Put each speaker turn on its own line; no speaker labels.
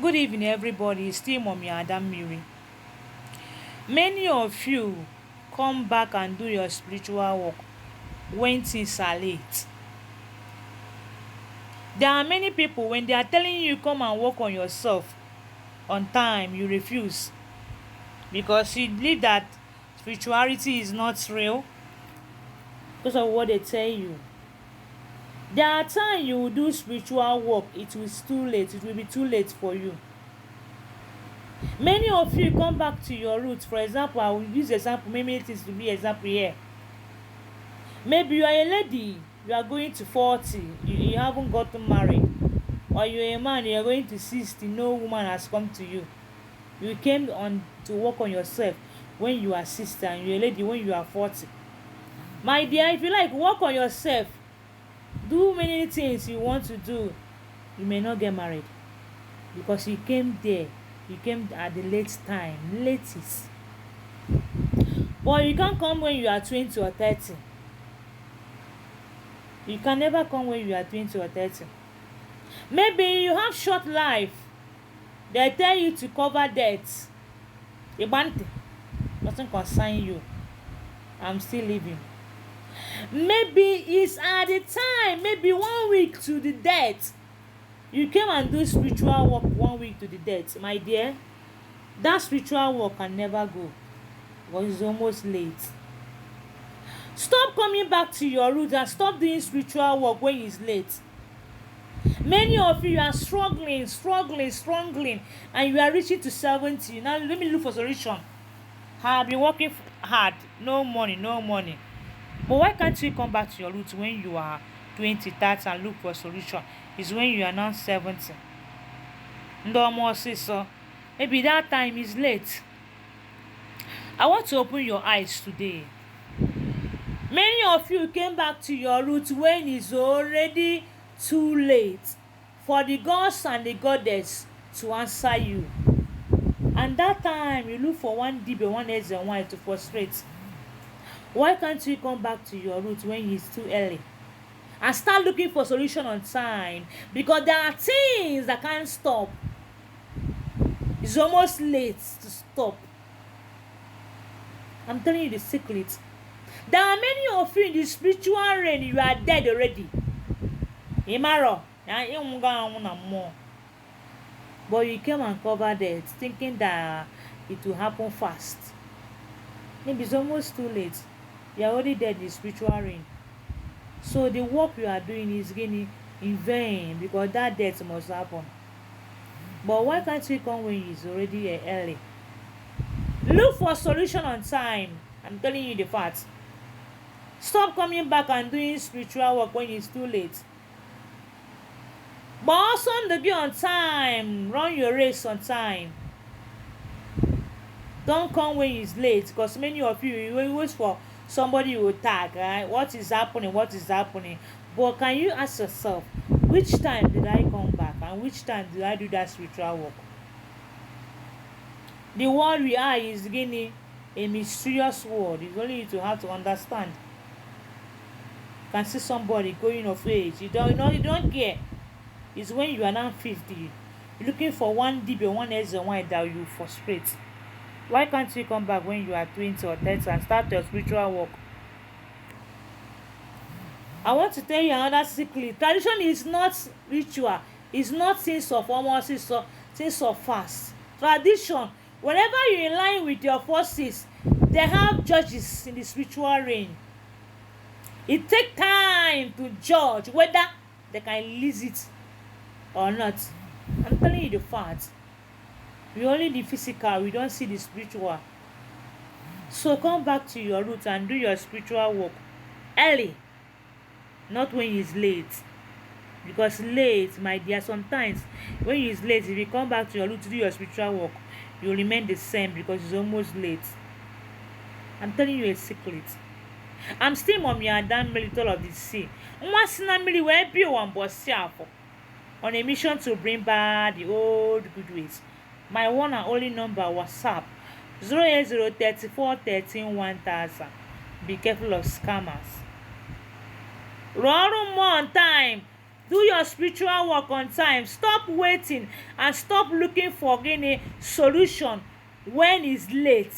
Good evening, everybody. It's still Mommy Adam Miri. Many of you come back and do your spiritual work when things are late. There are many people when they are telling you come and work on yourself on time, you refuse because you believe that spirituality is not real because of what they tell you. There are times you will do spiritual work, it is too late, it will be too late for you. Many of you come back to your roots. For example, I will use example, maybe it is to be example here. Maybe you are a lady, you are going to 40, you haven't gotten married, or you are a man, you are going to 60, no woman has come to you. You came on to work on yourself when you are 60 and you are a lady when you are 40. My dear, if you like, work on yourself, do many things you want to do, you may not get married because you came there, you came at the late time, latest. But you can't come when you are 20 or 30. You can never come when you are 20 or 30. Maybe you have short life, they tell you to cover debt. Ibante doesn't concern you. I'm still living. Maybe it's at the time, maybe 1 week to the death, you came and do spiritual work 1 week to the death. My dear, that spiritual work can never go because it's almost late. Stop coming back to your roots and stop doing spiritual work when it's late. Many of you are struggling, and you are reaching to 70. Now let me look for solution. I have been working hard, no money. But why can't you come back to your roots when you are 20, 30 and look for solution? It's when you are now 70. No more say so. Maybe that time is late. I want to open your eyes today. Many of you came back to your roots when it's already too late for the gods and the goddess to answer you. And that time you look for one DB, one S and one to frustrate. Why can't you come back to your roots when it's too early and start looking for solution on time? Because there are things that can't stop. It's almost late to stop. I'm telling you the secret. There are many of you in the spiritual realm, you are dead already. Imaro, but you came and covered it, thinking that it will happen fast. Maybe it's almost too late. You are already dead in the spiritual realm. So the work you are doing is getting in vain because that death must happen. But why can't you come when it's already early? Look for solution on time. I'm telling you the facts. Stop coming back and doing spiritual work when it's too late. But also be on time. Run your race on time. Don't come when it's late because many of you will wait for somebody you will tag, right? What is happening? But can you ask yourself, which time did I come back and which time did I do that spiritual work? The world we are is getting a mysterious world. It's only you to have to understand. You can see somebody going of age. You don't care. It's when you are now 50. You're looking for one DB or one S or one that you frustrate. Why can't you come back when you are 20 or 30 and start your spiritual work? I want to tell you another secret. Tradition is not ritual. It's not things of almost, it's things of fast. Tradition, whenever you're in line with your forces, they have judges in the spiritual realm. It takes time to judge whether they can release it or not. I'm telling you the fact. We only the physical, we don't see the spiritual. So come back to your roots and do your spiritual work early, not when it's late. Because late, my dear, sometimes when it's late, if you come back to your roots to do your spiritual work, you remain the same because it's almost late. I'm telling you a secret. I'm still Mommy Adam Little of the Sea. Once in a million, where be one boss on a mission to bring back the old good ways. My one and only number WhatsApp 08034131000. Be careful of scammers. Run more on time. Do your spiritual work on time. Stop waiting and stop looking for solution when it's late.